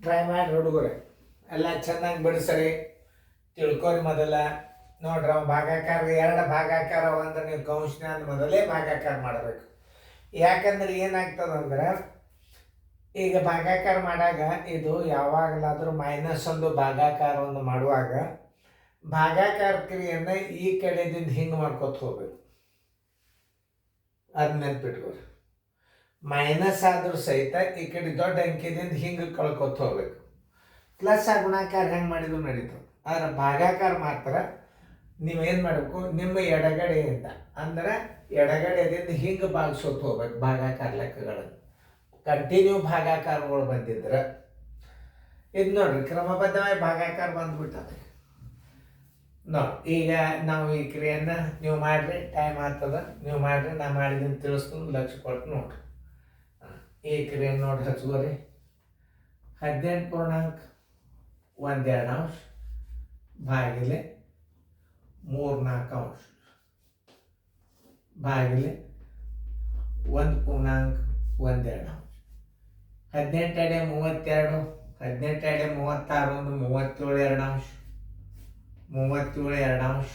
Try ಮಾಡಿ ಹುಡುಗರೆ ಎಲ್ಲ ಚೆನ್ನಾಗಿ ಬಿಡಿಸ್ರಿ, ತಿಳ್ಕೊರಿ. ಮೊದಲ ನೋಡ್ರಿ, ಅವು ಭಾಗಾಕಾರ ಎರಡು ಭಾಗಾಕಾರ ಅಂದ್ರೆ ನೀವು ಕಂಶನ ಮೊದಲೇ ಭಾಗಾಕಾರ ಮಾಡಬೇಕು. ಯಾಕಂದ್ರೆ ಏನಾಗ್ತದಂದ್ರೆ ಈಗ ಭಾಗಾಕಾರ ಮಾಡಾಗ ಇದು ಯಾವಾಗಲಾದರೂ ಮೈನಸ್ ಒಂದು ಭಾಗಾಕಾರ ಒಂದು ಮಾಡುವಾಗ ಭಾಗಾಕಾರ ಕ್ರಿಯೆಯನ್ನು ಈ ಕಡೆದಿಂದ ಹಿಂಗೆ ಮಾಡ್ಕೊತ ಹೋಗ್ಬೇಕು. ಅದು ನೆನ್ಪಿಟ್ಕೊರಿ. ಮೈನಸ್ ಆದರೂ ಸಹಿತ ಈ ಕಡೆ ದೊಡ್ಡ ಅಂಕಿದಿಂದ ಹಿಂಗೆ ಕಳ್ಕೊತ ಹೋಗ್ಬೇಕು. ಪ್ಲಸ್ ಆ ಗುಣಾಕಾರ ಹೆಂಗೆ ಮಾಡಿದ್ರು ನಡೀತದೆ. ಆದರೆ ಭಾಗಾಕಾರ ಮಾತ್ರ ನೀವೇನು ಮಾಡಬೇಕು, ನಿಮ್ಮ ಎಡಗಡೆಯಿಂದ ಅಂದ್ರೆ ಎಡಗಡೆಯಿಂದ ಹಿಂಗೆ ಭಾಗಿಸೋತ ಹೋಗ್ಬೇಕು. ಭಾಗಾಕಾರ ಲೆಕ್ಕಗಳನ್ನು ಕಂಟಿನ್ಯೂ ಭಾಗಾಕಾರಗಳು ಬಂದಿದ್ರೆ ಇದು ನೋಡ್ರಿ ಕ್ರಮಬದ್ಧವಾಗಿ ಭಾಗಾಕಾರ ಬಂದ್ಬಿಟ್ಟದೆ. ನೋಡಿ, ಈಗ ನಾವು ಈ ಕ್ರಿಯೆಯನ್ನು ನೀವು ಮಾಡಿರಿ, ಟೈಮ್ ಆಗ್ತದ, ನೀವು ಮಾಡಿರಿ, ನಾ ಮಾಡಿದ್ದೀನಿ ತಿಳಿಸ್ತೀನಿ, ಲಕ್ಷ ಕೊಟ್ಟು ನೋಡ್ರಿ. ಈ ಕ್ರಿಯೆಯನ್ನು ನೋಡಿ ಹಚ್ಕೋರಿ. 18.12 ಭಾಗಿಲೆ 3/4 ಭಾಗಿಲೆ 1.12. 18 × 32, 18 × 36 37 2/2.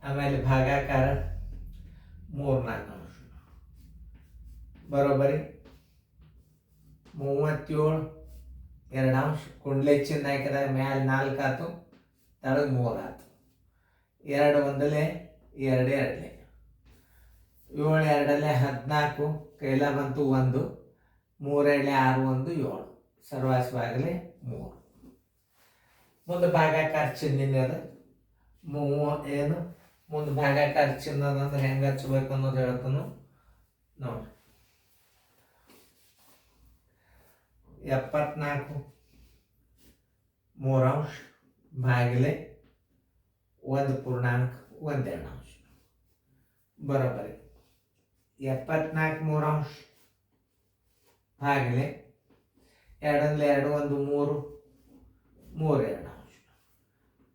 ಆಮೇಲೆ ಭಾಗಾಕಾರ 3/4 ಬರೋಬ್ಬರಿ 37 2/2. ಕುಂಡ್ಲೆ ಚಿನ್ನ ಹಾಕಿದಾಗ ಮ್ಯಾಲೆ 4 ಆಯ್ತು, ತಳಗೆ 3 ಆಯ್ತು. 2 ಒಂದಲೇ 2 ಎರಡಲೇ 7 ಎರಡಲ್ಲೇ 14, ಕೈಲ ಬಂತು 1, 3 ಎರಡಲೇ 6 1 7, ಸರ್ವಾಸವಾಗಲೇ 3. ಮುಂದೆ ಭಾಗಾಕಾರ ಚಿಹ್ನೆ ಅದು ಏನು ಮುಂದೆ ಭಾಗಾಕಾರ ಚಿಹ್ನೆ ಅಂದ್ರೆ ಹೆಂಗೆ ಹಚ್ಬೇಕು ಅನ್ನೋದು ಹೇಳ್ತಾನು ನೋಡಿ. 74 3/2 ಭಾಗಿಲೆ 1.12 ಬರೋಬ್ಬರಿ 74 3/2 ಭಾಗಿಲೆ 2 2 1 3 3/2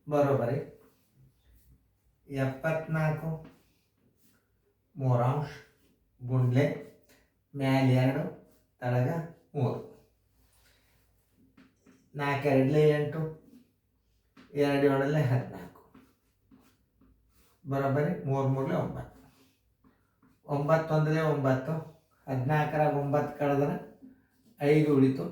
ಬರೋಬ್ಬರಿ 74 3/2 ಗುಂಡ್ಲೆ ಮ್ಯಾಲೆ 2 ತಳಗ 3. 4 ಎರಡಲೇ 8, 2 ಏಳಲ್ಲೇ 14 ಬರೋಬ್ಬರಿ 3 3 9. 9 ಒಂದಲೇ 9, 14 9 ಕಳೆದ್ರೆ 5 ಉಳಿತು.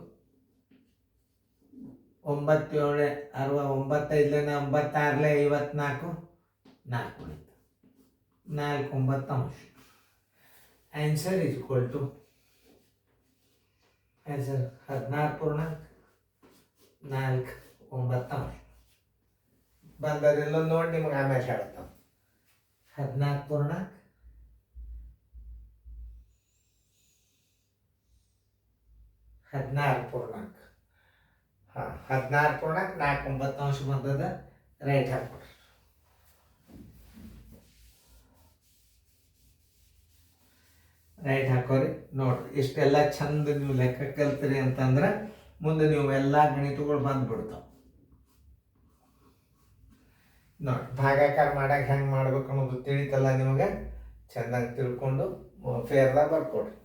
9 7 60, 9 5 96 54, 4 ಉಳಿತು. 4 9 answer is equal to answer 14.4 ಬಂದದೆಲ್ಲ ನೋಡಿ ನಿಮ್ಗೆ ಆಮೇಲೆ ಹೇಳ್ತಾವೆ. 14.4 ಹಾಂ 14.4 ಬಂದದ. ರೈಟ್ ಹಾಕ್ಕೊಡ್ರಿ. ರೈಟ್ ಹಾಕೋರಿ. ನೋಡ್ರಿ, ಇಷ್ಟೆಲ್ಲ ಚಂದ ನೀವು ಲೆಕ್ಕ ಕಲ್ತೀರಿ ಅಂತಂದ್ರೆ ಮುಂದೆ ನೀವು ಎಲ್ಲ ಗಣಿತಗಳು ಬಂದ್ಬಿಡ್ತಾವೆ. ನೋಡಿ, ಭಾಗಾಕಾರ ಮಾಡಕ್ಕೆ ಹೆಂಗೆ ಮಾಡ್ಬೇಕು ಅನ್ನೋದು ತಿಳಿತಲ್ಲ ನಿಮಗೆ. ಚೆನ್ನಾಗಿ ತಿಳ್ಕೊಂಡು ಫೇರ್ದಾಗ ಬರ್ಕೊಡ್ರಿ.